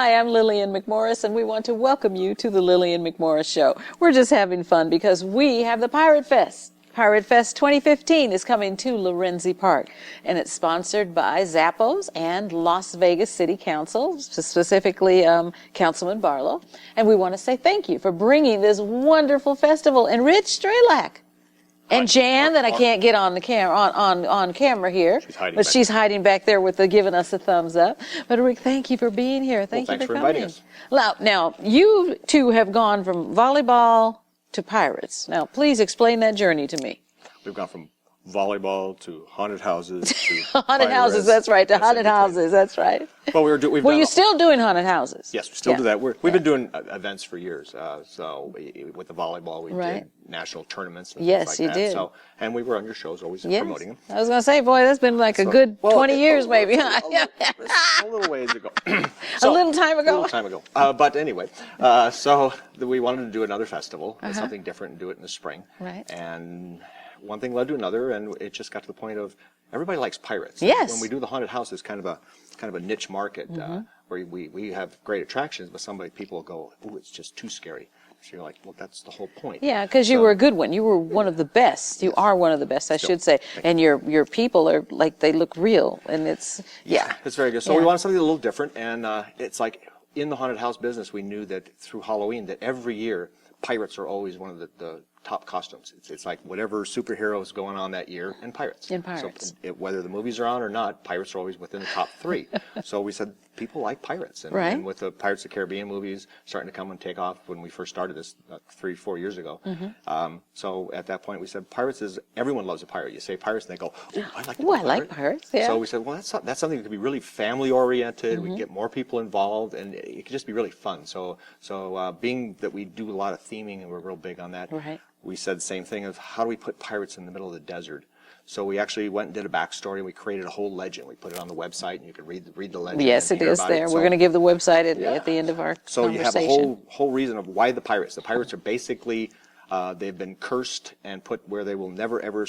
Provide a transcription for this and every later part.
Hi, I'm Lillian McMorris, and we want to welcome you to the Lillian McMorris Show. We're just having fun because we have the Pirate Fest. Pirate Fest 2015 is coming to Lorenzi Park, and it's sponsored by Zappos and Las Vegas City Council, specifically Councilman Barlow. And we want to say thank you for bringing this wonderful festival. And Rich Strelak. And Jan, that I can't get on the on camera here, she's hiding back there with giving us a thumbs up. But Rick, thank you for being here. Thanks for inviting us. Now, you two have gone from volleyball to pirates. Now, please explain that journey to me. We've gone from volleyball to haunted houses to haunted houses. That's right. To haunted houses. That's right. Well, you're still doing haunted houses. Yes, we still do that. We've been doing events for years. So with the volleyball, we did national tournaments. And things like you that. did. So, and we were on your shows, always promoting them. I was going to say, boy, that's been like a good 20 years, maybe. A little ways ago. A little time ago. But anyway, so we wanted to do another festival, something different, and do it in the spring. Right. And one thing led to another, and it just got to the point of everybody likes pirates. Yes. When we do the haunted house, it's kind of a niche market where we have great attractions, but people go, "Ooh, it's just too scary." So you're like, well, that's the whole point. Yeah, because you were a good one. You were one of the best. You are one of the best, I should say. And your people are like, they look real, and it's it's very good. So we wanted something a little different, and it's like in the haunted house business, we knew that through Halloween that every year pirates are always one of the top costumes. It's like whatever superhero is going on that year, and pirates. So whether the movies are on or not, pirates are always within the top 3. So we said people like pirates, and with the Pirates of the Caribbean movies starting to come and take off when we first started this 3-4 years ago. So at that point we said everyone loves a pirate. You say pirates and they go, "Oh, I like pirates." Yeah. So we said, well, that's something that could be really family oriented. We can get more people involved, and it could just be really fun. So being that we do a lot of theming and we're real big on that. We said the same thing of how do we put pirates in the middle of the desert? So we actually went and did a backstory, and we created a whole legend. We put it on the website, and you can read the legend. Yes, it is there. We're going to give the website at the end of our conversation. So you have a whole reason of why the pirates. The pirates are basically, they've been cursed and put where they will never ever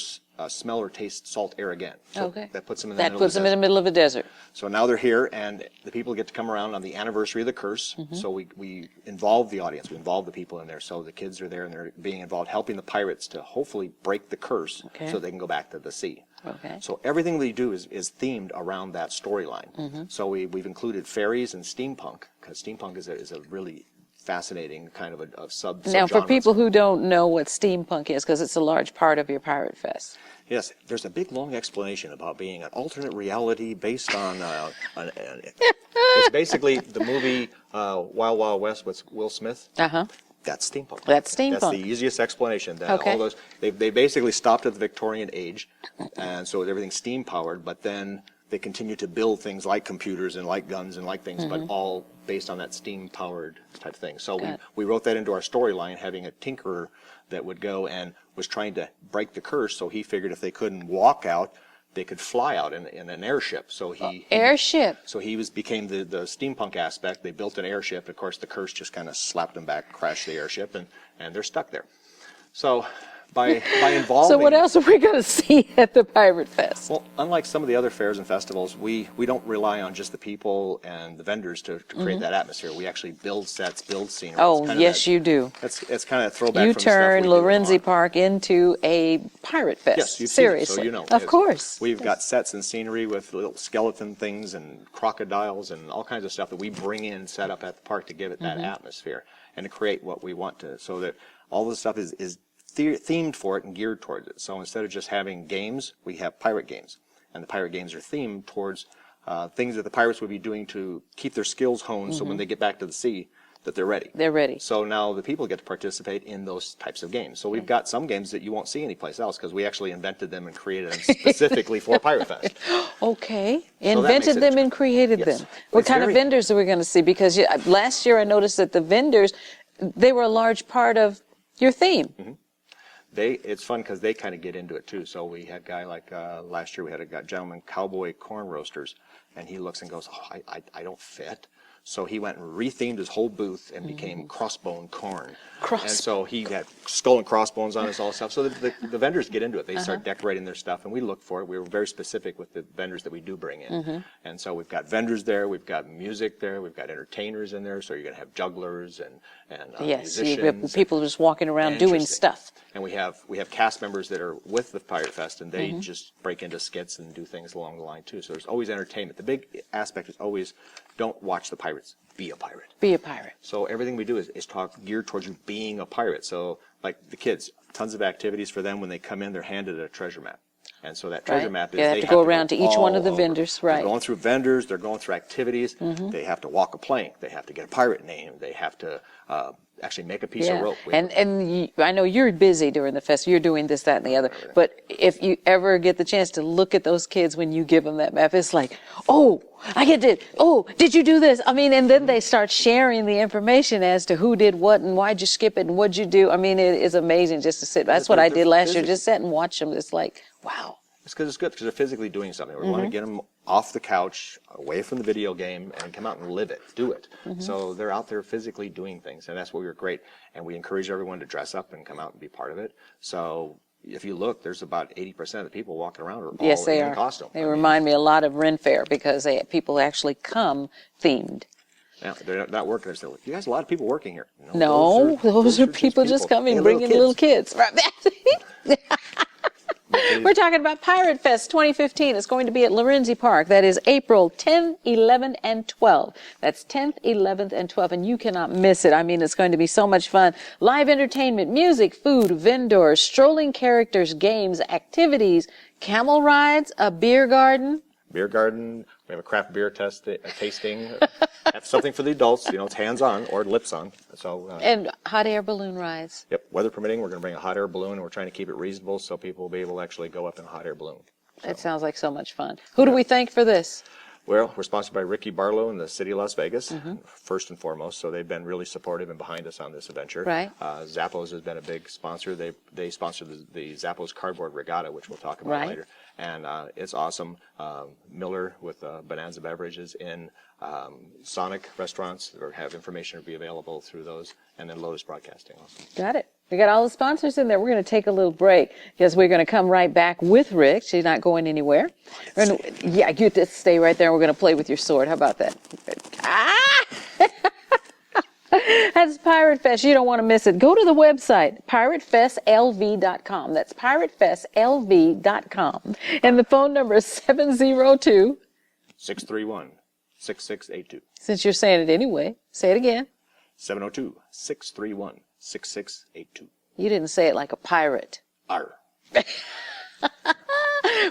smell or taste salt air again. So that puts them in the middle of a desert. So now they're here, and the people get to come around on the anniversary of the curse. So we involve the audience, we involve the people in there. So the kids are there, and they're being involved, helping the pirates to hopefully break the curse so they can go back to the sea. So everything we do is themed around that storyline. So we've included fairies and steampunk, because steampunk is a really fascinating kind of a sub. Now, for people who don't know what steampunk is, because it's a large part of your Pirate Fest. Yes, there's a big long explanation about being an alternate reality based on. It's basically the movie Wild Wild West with Will Smith. That's steampunk. That's steampunk. That's the easiest explanation. That all those they basically stopped at the Victorian age, and so everything's steam powered. But then they continue to build things like computers and like guns and like things, but all based on that steam-powered type thing. So we wrote that into our storyline, having a tinkerer that would go and was trying to break the curse. So he figured if they couldn't walk out, they could fly out in an airship. So So he became the steampunk aspect. They built an airship. Of course, the curse just kind of slapped them back, crashed the airship, and they're stuck there. So by involving. So what else are we going to see at the Pirate Fest? Well, unlike some of the other fairs and festivals, we don't rely on just the people and the vendors to create that atmosphere. We actually build sets, build scenery. Oh, yes, you do. It's kind of a throwback. You turn Lorenzi Park into a Pirate Fest. Yes, you seriously. So you know. Of course. We've got sets and scenery with little skeleton things and crocodiles and all kinds of stuff that we bring in, set up at the park to give it that atmosphere and to create what we want to, so that all the stuff is themed for it and geared towards it. So instead of just having games, we have pirate games, and the pirate games are themed towards things that the pirates would be doing to keep their skills honed, so when they get back to the sea, that they're ready. They're ready. So now the people get to participate in those types of games. So we've got some games that you won't see anyplace else, because we actually invented them and created them specifically for Pirate Fest. Okay. Invented them and created them. What kind of vendors are we going to see? Because last year I noticed that the vendors, they were a large part of your theme. It's fun because they kind of get into it too. So we had a guy like last year we had a gentleman, Cowboy Corn Roasters, and he looks and goes, "Oh, I don't fit." So he went and rethemed his whole booth and became Crossbone Corn. Crossbone. And so he had skull and crossbones on his all stuff. So the vendors get into it. They start decorating their stuff, and we look for it. We were very specific with the vendors that we do bring in. And so we've got vendors there, we've got music there, we've got entertainers in there. So you're going to have jugglers and yes, musicians. people just walking around doing stuff. And we have cast members that are with the Pirate Fest, and they just break into skits and do things along the line too. So there's always entertainment. The big aspect is always don't watch the pirates, be a pirate. Be a pirate. So everything we do is geared towards you being a pirate. So like the kids, tons of activities for them. When they come in, they're handed a treasure map. And so that treasure map is they have to go around to each one of the vendors, right? They're going through vendors, they're going through activities. They have to walk a plank, they have to get a pirate name, they have to actually make a piece of rope. And I know you're busy during the fest. You're doing this, that, and the other. But if you ever get the chance to look at those kids when you give them that map, it's like, oh, I get it. Oh, did you do this? I mean, and then they start sharing the information as to who did what and why'd you skip it and what'd you do. I mean, it is amazing just to sit. That's what I did last year. Just sit and watch them. It's like, wow. It's because they're physically doing something. We want to get them off the couch, away from the video game, and come out and live it, do it. So they're out there physically doing things, and that's where we're great. And we encourage everyone to dress up and come out and be part of it. So if you look, there's about 80% of the people walking around are all in costume. They remind me a lot of Ren Fair because people actually come themed. Yeah, they're not working. They're still, you guys, a lot of people working here. No, those are people just coming, bringing little kids. Right. We're talking about Pirate Fest 2015. It's going to be at Lorenzi Park. That is April 10th, 11th, and 12th. That's 10th, 11th, and 12th, and you cannot miss it. I mean, it's going to be so much fun. Live entertainment, music, food, vendors, strolling characters, games, activities, camel rides, a beer garden. Beer garden. We have a craft beer tasting. Have something for the adults. It's hands-on or lips-on. So and hot air balloon rides. Yep, weather permitting, we're going to bring a hot air balloon, and we're trying to keep it reasonable so people will be able to actually go up in a hot air balloon. So. It sounds like so much fun. Who do we thank for this? Well, we're sponsored by Ricky Barlow in the city of Las Vegas, first and foremost. So they've been really supportive and behind us on this adventure. Right. Zappos has been a big sponsor. They sponsor the Zappos Cardboard Regatta, which we'll talk about later. And it's awesome. Miller with Bonanza Beverages in Sonic restaurants or have information to be available through those. And then Lotus Broadcasting also. Got it. We got all the sponsors in there. We're going to take a little break because we're going to come right back with Rick. She's not going anywhere. Yeah, you just stay right there. We're going to play with your sword. How about that? Ah! That's Pirate Fest. You don't want to miss it. Go to the website, piratefestlv.com. That's piratefestlv.com. And the phone number is 702 631 6682. Since you're saying it anyway, say it again. 702 631 6682. You didn't say it like a pirate. Arr.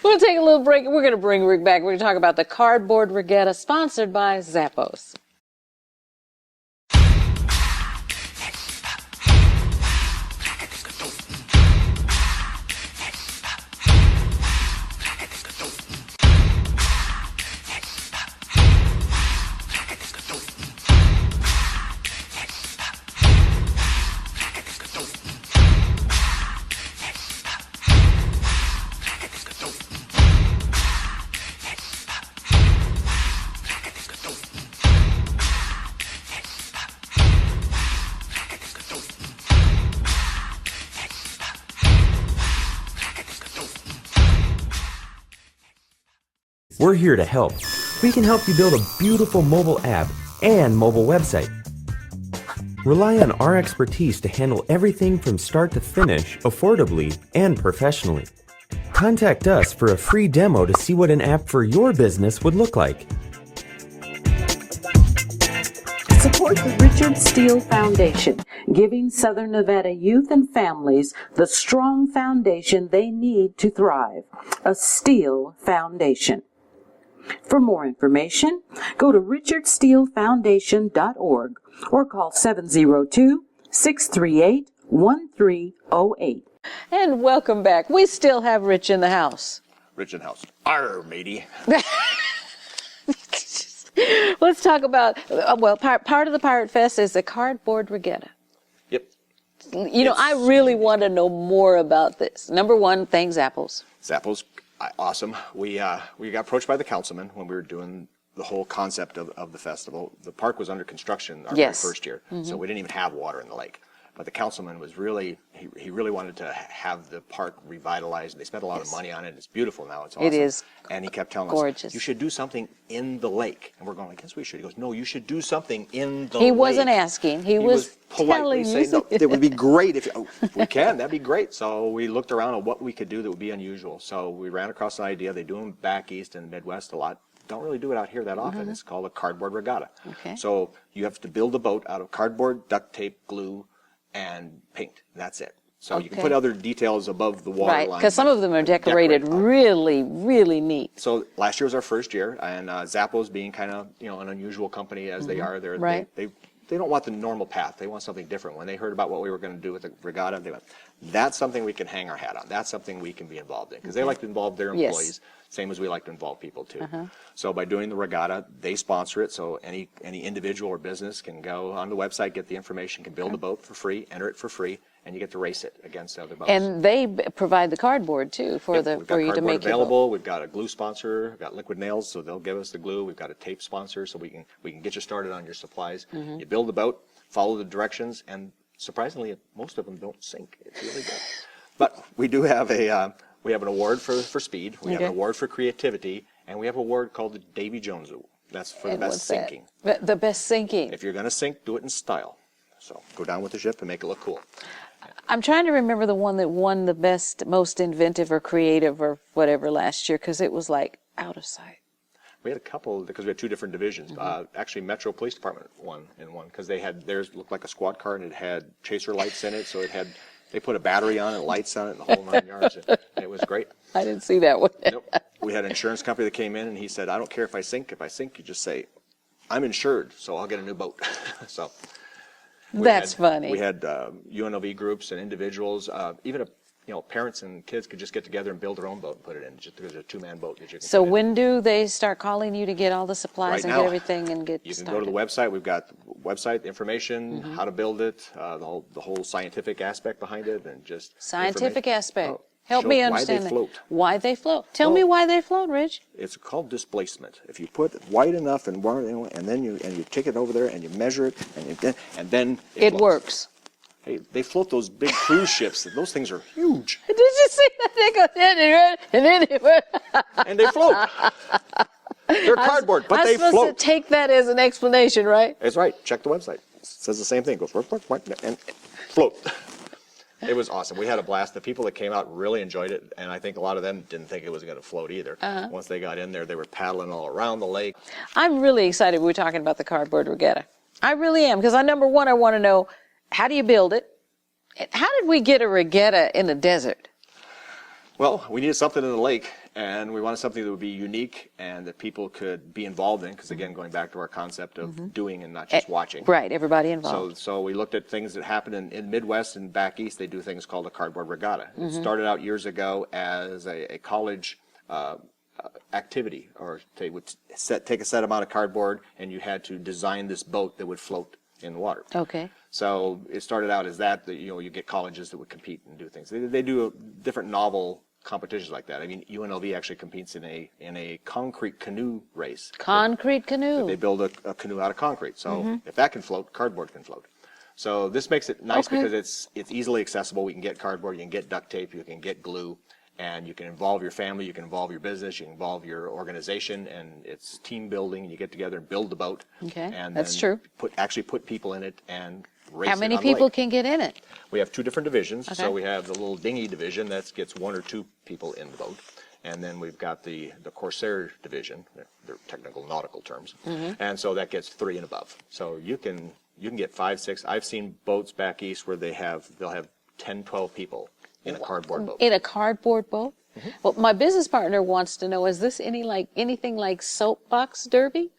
We'll take a little break. We're going to bring Rick back. We're going to talk about the Cardboard Regatta, sponsored by Zappos. We're here to help. We can help you build a beautiful mobile app and mobile website. Rely on our expertise to handle everything from start to finish affordably and professionally. Contact us for a free demo to see what an app for your business would look like. Support the Richard Steele Foundation, giving Southern Nevada youth and families the strong foundation they need to thrive. A Steele Foundation. For more information, go to richardsteelefoundation.org or call 702-638-1308. And welcome back. We still have Rich in the house. Rich in the house. Arr, matey. Let's talk about, part of the Pirate Fest is the Cardboard Regatta. Yep. I really want to know more about this. Number one, thanks Zappos. Zappos, awesome. We got approached by the councilman when we were doing the whole concept of the festival. The park was under construction our Yes. very first year, so we didn't even have water in the lake. But the councilman was really, he really wanted to have the park revitalized. They spent a lot of money on it. It's beautiful now. It's awesome. It is And he kept telling gorgeous. us, you should do something in the lake. And we're going, I guess we should. He goes, no, you should do something in the lake. He wasn't asking. He was politely telling saying, you. no, it would be great if we can. That'd be great. So we looked around at what we could do that would be unusual. So we ran across an idea. They do them back east in the Midwest a lot. Don't really do it out here that often. It's called a cardboard regatta. Okay. So you have to build a boat out of cardboard, duct tape, glue, and paint. That's it. So you can Okay. put other details above the water Right, line. because some of them are decorated really, really neat. So last year was our first year, and Zappos being kind of an unusual company as they are, Right. they don't want the normal path. They want something different. When they heard about what we were going to do with the regatta, they went, that's something we can hang our hat on. That's something we can be involved in, because they like to involve their Yes. employees, same as we like to involve people too. So by doing the regatta, they sponsor it, so any individual or business can go on the website, get the information, can build a boat for free, enter it for free, and you get to race it against other boats. And they provide the cardboard too for Yep, the we've got for you to cardboard make your available. boat. We've got a glue sponsor. We've got Liquid Nails, so they'll give us the glue. We've got a tape sponsor, so we can get you started on your supplies. You build the boat, follow the directions, and surprisingly, most of them don't sink. It's really good. But we do have we have an award for speed. We have an Okay. award for creativity, and we have an award called the Davy Jones Award. That's for the And best what's that? sinking. The best sinking. If you're going to sink, do it in style. So go down with the ship and make it look cool. I'm trying to remember the one that won the best, most inventive or creative or whatever last year, because it was like out of sight. We had a couple because we had two different divisions. Actually, Metro Police Department won in one because they had theirs looked like a squad car and it had chaser lights in it. So they put a battery on it, lights on it, and the whole 9 yards. And it was great. I didn't see that one. Nope. We had an insurance company that came in and he said, "I don't care if I sink. If I sink, you just say, I'm insured, so I'll get a new boat." So That's funny. We had UNLV groups and individuals, even parents and kids could just get together and build their own boat and put it in. Just because it's a two-man boat that you can. So put in. when do they start calling you to get all the supplies Right and now, get everything and get You can started? go to the website. We've got the website information, how to build it, the whole scientific aspect behind it, and just Scientific information. aspect. Oh, Help show me why understand they that. float. Why they float. Tell me why they float, Rich. It's called displacement. If you put it wide enough and then you take it over there and you measure it and then It floats. works. Hey, they float those big cruise ships. Those things are huge, Did you see that? They go and then they went. and they float. They're cardboard, but they I'm supposed float. to take that as an explanation, right? That's right. Check the website. It says the same thing. It goes and float. It was awesome. We had a blast. The people that came out really enjoyed it, and I think a lot of them didn't think it was going to float either. Once they got in there, they were paddling all around the lake. I'm really excited we're talking about the cardboard regatta. I really am, because number one, I want to know, how do you build it? How did we get a regatta in the desert? Well, we needed something in the lake, and we wanted something that would be unique and that people could be involved in, because again, going back to our concept of doing and not just watching. Right, everybody involved. So we looked at things that happen in the Midwest and back east. They do things called a cardboard regatta. It started out years ago as a college activity, or they would take a set amount of cardboard, and you had to design this boat that would float in the water. Okay. So it started out as that you get colleges that would compete and do things. They do different novel competitions like that. I mean, UNLV actually competes in a concrete canoe race. Concrete canoe. They build a canoe out of concrete. So if that can float, cardboard can float. So this makes it nice because it's easily accessible. We can get cardboard, you can get duct tape, you can get glue, and you can involve your family, you can involve your business, you can involve your organization, and it's team building. You get together and build the boat. Okay, and that's then true. Actually put people in it and race How it many on the people lake. can get in it? We have two different divisions. Okay. So we have the little dinghy division that gets 1 or 2 people in the boat. And then we've got the Corsair division, they're technical nautical terms. And so that gets 3 and above. So you can get 5, 6. I've seen boats back east where they'll have 10, 12 people in a cardboard boat. In a cardboard boat? Well, my business partner wants to know, is this anything like soapbox derby?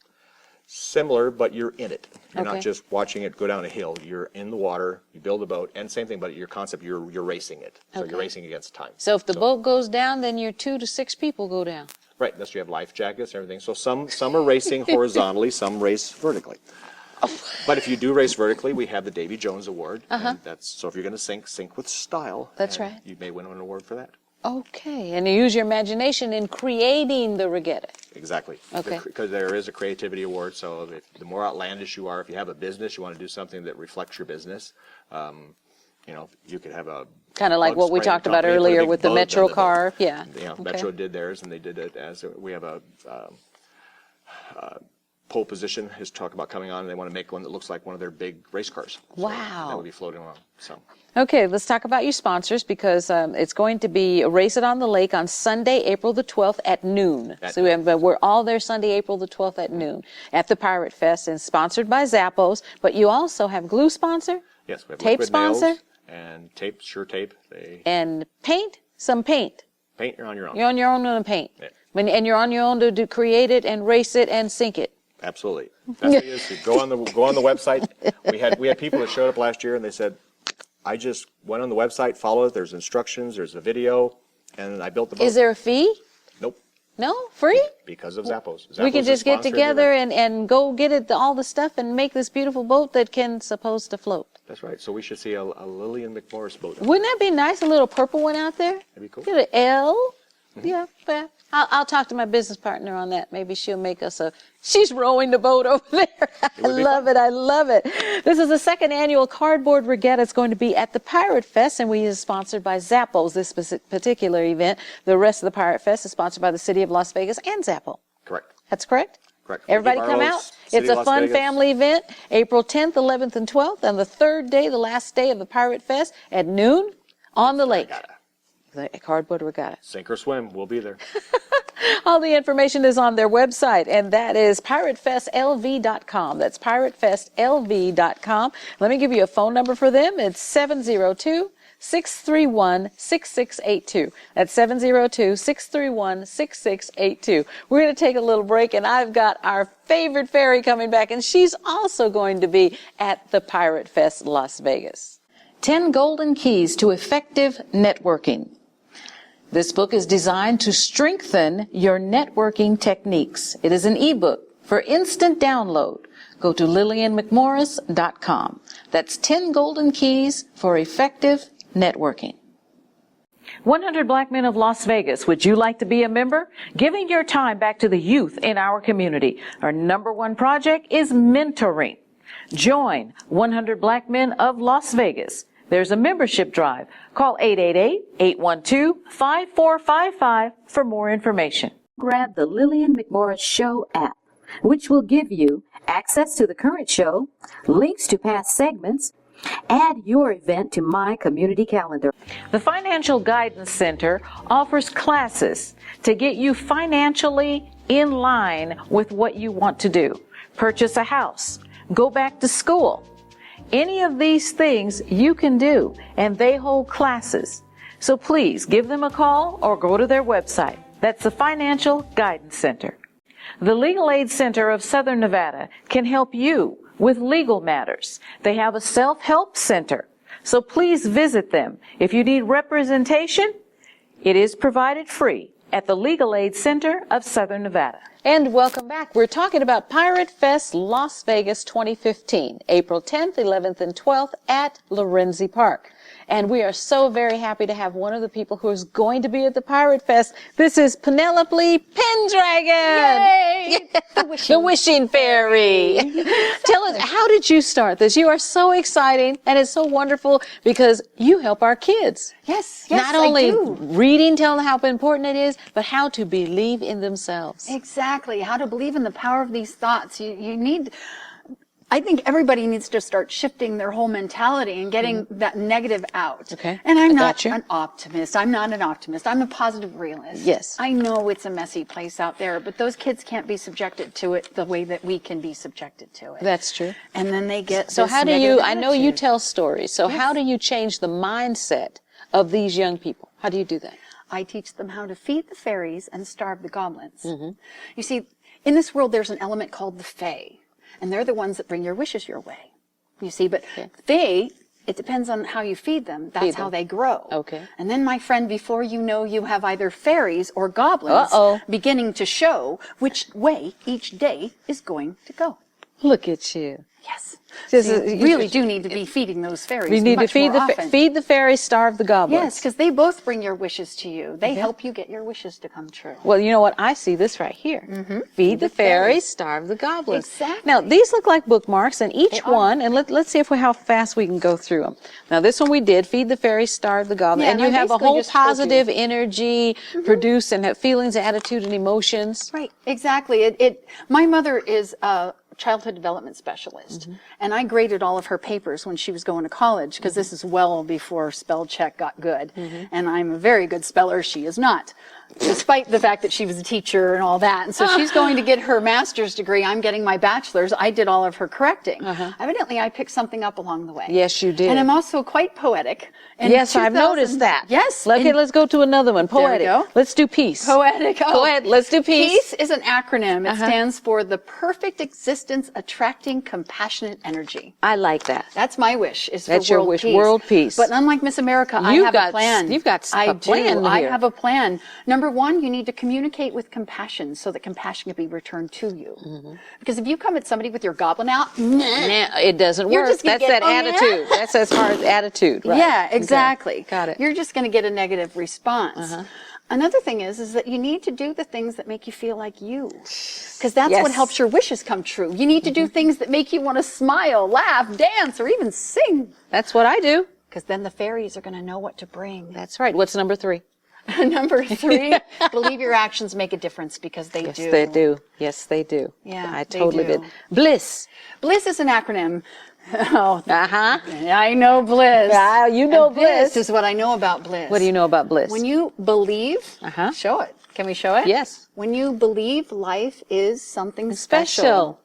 Similar, but you're in it. You're Okay. not just watching it go down a hill. You're in the water, you build a boat, and same thing, but your concept, you're racing it. So Okay. you're racing against time. So if the boat goes down, then your 2 to 6 people go down. Right, unless you have life jackets and everything. So some are racing horizontally, some race vertically. But if you do race vertically, we have the Davy Jones Award. And so if you're going to sink with style. That's and right. You may win an award for that. Okay, and you use your imagination in creating the regatta. Exactly. Okay. Because there is a creativity award, so the more outlandish you are, if you have a business, you want to do something that reflects your business. You know, you could have a kind of like bug what we spraying talked about company, put a earlier big with the bug Metro under the hood. car. Yeah. You know, Okay. Metro did theirs, and they did it as we have a pole position is talk about coming on, and they want to make one that looks like one of their big race cars. So Wow. that would be floating along. So. Okay, let's talk about your sponsors because it's going to be Race It on the Lake on Sunday, April the 12th at noon. So we're all there Sunday, April the 12th at noon at the Pirate Fest, and sponsored by Zappos. But you also have glue sponsor? Yes, we have tape liquid sponsor? nails and tape, sure tape. And paint? Some paint. Paint, you're on your own. You're on your own to paint. Yeah. And you're on your own to create it and race it and sink it. Absolutely. Best thing is to go on the website. We had people that showed up last year and they said, I just went on the website, followed it. There's instructions, there's a video, and I built the boat. Is there a fee? Nope. No? Free? Because of Zappos. We can Zappos just is get sponsoring together the event. and go get it, all the stuff and make this beautiful boat that can supposed to float. That's right. So we should see a Lillian McMorris boat. Wouldn't that be nice? A little purple one out there? That'd be cool. Get an L. Yeah, but I'll talk to my business partner on that. Maybe she'll make us she's rowing the boat over there. I love it. I love it. This is the second annual cardboard regatta. It's going to be at the Pirate Fest, and we is sponsored by Zappos, this particular event. The rest of the Pirate Fest is sponsored by the City of Las Vegas and Zappo. Correct. That's correct? Correct. Everybody come out. It's a fun family event, April 10th, 11th, and 12th, and the third day, the last day of the Pirate Fest at noon on the lake. Regatta. The cardboard regatta. Sink or swim, we'll be there. All the information is on their website, and that is piratefestlv.com. That's piratefestlv.com. Let me give you a phone number for them. It's 702-631-6682. That's 702-631-6682. We're going to take a little break, and I've got our favorite fairy coming back, and she's also going to be at the Pirate Fest Las Vegas. 10 Golden Keys to Effective Networking. This book is designed to strengthen your networking techniques. It is an ebook for instant download. Go to LillianMcMorris.com. That's 10 Golden Keys for Effective Networking. 100 Black Men of Las Vegas. Would you like to be a member? Giving your time back to the youth in our community. Our #1 project is mentoring. Join 100 Black Men of Las Vegas. There's a membership drive. Call 888-812-5455 for more information. Grab the Lillian McMorris Show app, which will give you access to the current show, links to past segments, add your event to my community calendar. The Financial Guidance Center offers classes to get you financially in line with what you want to do. Purchase a house, go back to school. Any of these things you can do, and they hold classes. So please give them a call or go to their website. That's the Financial Guidance Center. The Legal Aid Center of Southern Nevada can help you with legal matters. They have a self-help center, so please visit them. If you need representation, it is provided free at the Legal Aid Center of Southern Nevada. And welcome back. We're talking about Pirate Fest Las Vegas 2015, April 10th, 11th, and 12th at Lorenzi Park. And we are so very happy to have one of the people who is going to be at the Pirate Fest. This is Penelope Pendragon. Yay! The wishing fairy. Tell us, how did you start this? You are so exciting, and it's so wonderful because you help our kids. Yes, Not only reading, telling them how important it is, but how to believe in themselves. Exactly. How to believe in the power of these thoughts. You need, I think everybody needs to start shifting their whole mentality and getting that negative out. Okay. And I'm not Gotcha. an optimist. I'm not an optimist. I'm a positive realist. Yes. I know it's a messy place out there, but those kids can't be subjected to it the way that we can be subjected to it. That's true. And then they get So this how do you, negative I know you attitude. tell stories, so how do you change the mindset of these young people? How do you do that? I teach them how to feed the fairies and starve the goblins. You see, in this world, there's an element called the Fae, and they're the ones that bring your wishes your way. You see, but Fae, it depends on how you feed them. That's how they grow. Okay. And then, my friend, before you know, you have either fairies or goblins beginning to show which way each day is going to go. Look at you. Yes. Just, So you really do need to be feeding those fairies. We need to much feed more often. feed the fairies, starve the goblins. Yes, because they both bring your wishes to you. They help you get your wishes to come true. Well, you know what? I see this right here. Feed the fairies, starve the goblins. Exactly. Now, these look like bookmarks, and each one, and let's see how fast we can go through them. Now, this one we did, feed the fairies, starve the goblins. Yeah, and and you I have a basically whole just told you. positive energy produce and have feelings, attitude, and emotions. Right, exactly. My mother is a childhood development specialist, and I graded all of her papers when she was going to college, because this is well before spell check got good, and I'm a very good speller. She is not, despite the fact that she was a teacher and all that. And so she's going to get her master's degree. I'm getting my bachelor's. I did all of her correcting. Evidently, I picked something up along the way. Yes, you did. And I'm also quite poetic. In Yes, I've 2000 noticed that. Yes. Okay, let's go to another one. Poetic. There we go. Let's do peace. Poetic. Oh. Go ahead, let's do peace. Peace is an acronym. It stands for the perfect existence attracting compassionate energy. I like that. That's my wish, is That's for your world wish, peace. world peace. But unlike Miss America, I You've have got- a plan. you've got I a plan do. I here. have a plan. Number one, you need to communicate with compassion so that compassion can be returned to you. Because if you come at somebody with your goblin out, Nah, it doesn't You're work. just gonna That's get, that "Oh, yeah." attitude. That's as far as attitude, right? yeah, Okay. exactly. Got it. You're just going to get a negative response. Another thing is that you need to do the things that make you feel like you. Because that's what Yes. helps your wishes come true. You need to do things that make you want to smile, laugh, dance, or even sing. That's what I do. Because then the fairies are going to know what to bring. That's right. What's number 3? Number 3, believe your actions make a difference, because they Yes, do. they do. Yes, they do. Yeah, I they totally do. did. Bliss. Bliss is an acronym. Oh, Uh-huh. I know bliss. Yeah, you know And this bliss. is what I know about bliss. What do you know about bliss? When you believe, show it. Can we show it? Yes. When you believe life is something Special. special,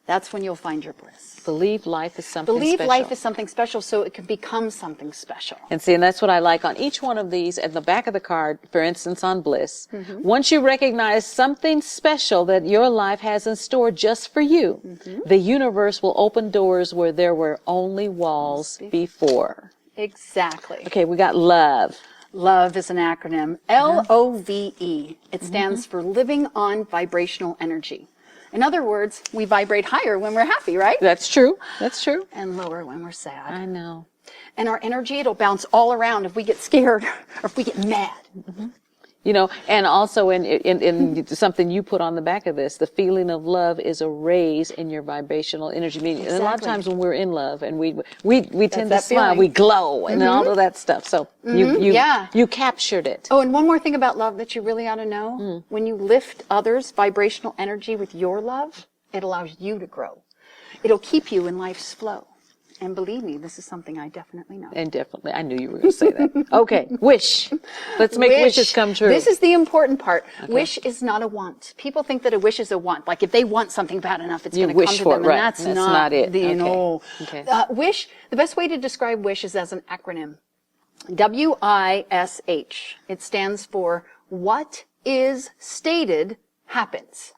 that's when you'll find your bliss. Believe life is something Believe special. life is something special so it can become something special. And see, and that's what I like on each one of these. At the back of the card, for instance, on bliss, once you recognize something special that your life has in store just for you, the universe will open doors where there were only walls before. Exactly. Okay, we got love. Love is an acronym. LOVE. It stands for living on vibrational energy. In other words, we vibrate higher when we're happy, right? That's true. That's true. And lower when we're sad. I know. And our energy, it'll bounce all around if we get scared or if we get mad. You know, and also in something you put on the back of this, the feeling of love is a raise in your vibrational energy. Meaning, and a lot of Exactly. times when we're in love and we tend to that smile, feeling. we glow and all of that stuff. So Yeah. you captured it. Oh, and one more thing about love that you really ought to know. When you lift others' vibrational energy with your love, it allows you to grow. It'll keep you in life's flow. And believe me, this is something I definitely know. And definitely, I knew you were going to say that. Okay, wish. Let's make wishes come true. This is the important part. Wish is not a want. People think that a wish is a want. Like if they want something bad enough, it's going to come wish to for them. it, right. And that's That's not not it. The, Okay. no. Okay. Wish, the best way to describe wish is as an acronym. WISH. It stands for what is stated happens.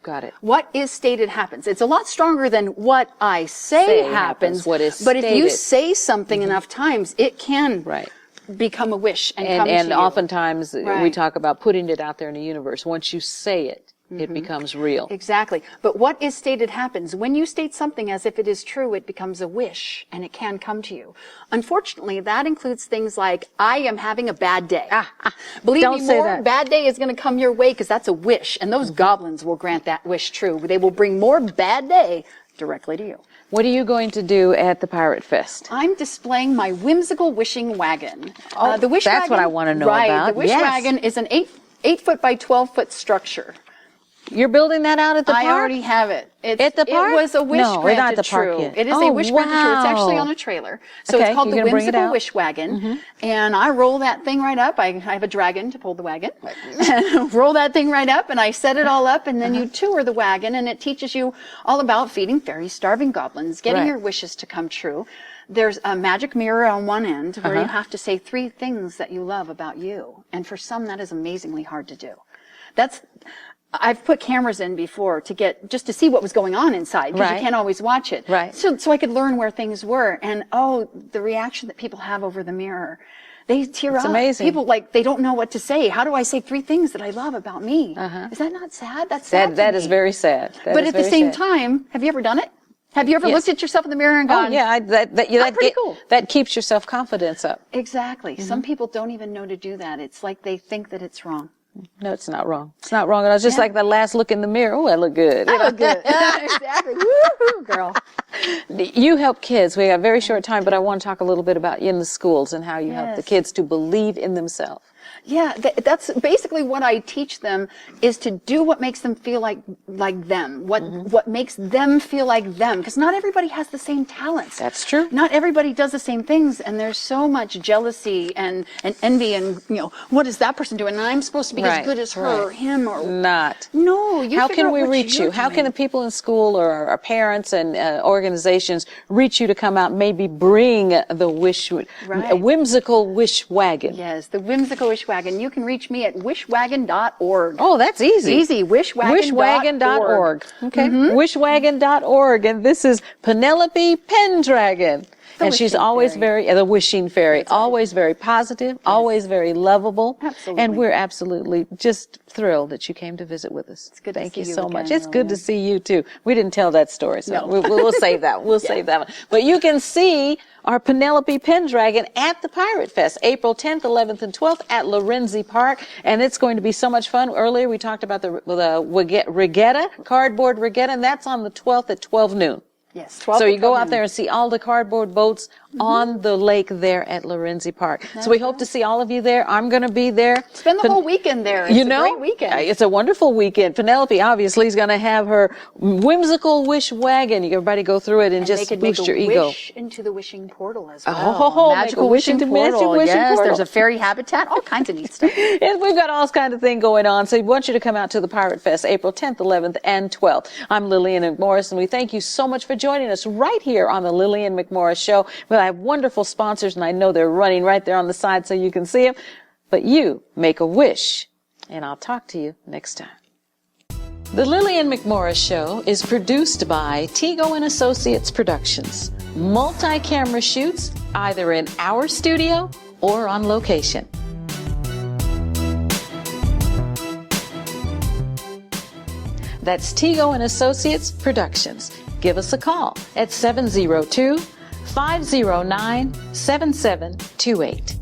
Got it. What is stated happens. It's a lot stronger than what I say happens. What is but if you stated. say something enough times, it can Right. become a wish and come And to you. oftentimes we Right. talk about putting it out there in the universe. Once you say it, it becomes real. Exactly. But what is stated happens. When you state something as if it is true, it becomes a wish and it can come to you. Unfortunately, that includes things like, I am having a bad day. Believe Don't me say more, that. bad day is going to come your way because that's a wish. And those goblins will grant that wish true. They will bring more bad day directly to you. What are you going to do at the Pirate Fest? I'm displaying my whimsical wishing wagon. Oh, the wish that's wagon, what I wanna know right, about. The wish Yes. wagon is an 8-foot by 12-foot structure. You're building that out at the park? I already have it. At the park? It was a wish No, we're not granted at the park true. yet. It is Oh, a wish granted true. It's actually wow. on a trailer. So Okay, it's called you're the gonna bring it Whimsical out? Wish Wagon. And I roll that thing right up. I have a dragon to pull the wagon. Roll that thing right up and I set it all up and then you tour the wagon and it teaches you all about feeding fairies, starving goblins, getting Right. your wishes to come true. There's a magic mirror on one end where you have to say 3 things that you love about you. And for some, that is amazingly hard to do. I've put cameras in before just to see what was going on inside because Right. you can't always watch it. Right. So I could learn where things were. And the reaction that people have over the mirror, they tear up. amazing. People they don't know what to say. How do I say 3 things that I love about me? Is that not sad? That's sad. That to is me. very sad. That But is at the very same sad. time, have you ever done it? Have you ever Yes. looked at yourself in the mirror and gone, Oh, yeah, pretty cool. That keeps your self-confidence up. Exactly. Some people don't even know to do that. It's like they think that it's wrong. No, it's not wrong. It's not wrong. And I was just like the last look in the mirror. Oh, I look good. I look good. Exactly. Woo-hoo, girl. You help kids. We have a very short time, but I want to talk a little bit about in the schools and how you help the Yes. kids to believe in themselves. Yeah, that's basically what I teach them, is to do what makes them feel like them, what makes them feel like them, because not everybody has the same talents. That's true. Not everybody does the same things, and there's so much jealousy and envy, and what is that person doing? And I'm supposed to be as good as her or him or not. No, you How figure can out we what reach you're you? How doing. can the people in school or our parents and organizations reach you to come out? Maybe bring the whimsical WiSH Wagon. Yes, the whimsical WiSH Wagon. You can reach me at wishwagon.org. Oh, that's easy. Easy, wishwagon.org. Okay, wishwagon.org. And this is Penelope Pendragon. And she's wishing always fairy. the wishing fairy, always very positive, always very lovable. Absolutely. And we're absolutely just thrilled that you came to visit with us. It's good to Thank see you you so again, much. It's good to Lillian. see you too. We didn't tell that story, so No. we'll save that. We'll save that one. But you can see our Penelope Pendragon at the Pirate Fest, April 10th, 11th, and 12th at Lorenzi Park. And it's going to be so much fun. Earlier we talked about the Regatta, cardboard regatta, and that's on the 12th at 12 noon. Yes, 12 So to you go 12 out there and see all the cardboard boats on the lake there at Lorenzi Park. So we hope to see all of you there. I'm going to be there. Spend the whole weekend there. It's a great weekend. It's a wonderful weekend. Penelope obviously is going to have her whimsical WiSH Wagon. Everybody go through it and just they could boost make your a ego. wish into the wishing portal as well. Oh, magical make a wish wishing into magic portal. wishing Yes, portal. there's a fairy habitat, all kinds of neat stuff. Yes, we've got all kinds of things going on. So we want you to come out to the Pirate Fest, April 10th, 11th, and 12th. I'm Lillian McMorris, and we thank you so much for joining us right here on the Lillian McMorris Show. Well, I have wonderful sponsors, and I know they're running right there on the side so you can see them. But you make a wish, and I'll talk to you next time. The Lillian McMorris Show is produced by Tego & Associates Productions. Multi-camera shoots, either in our studio or on location. That's Tego & Associates Productions. Give us a call at 702-509-7728.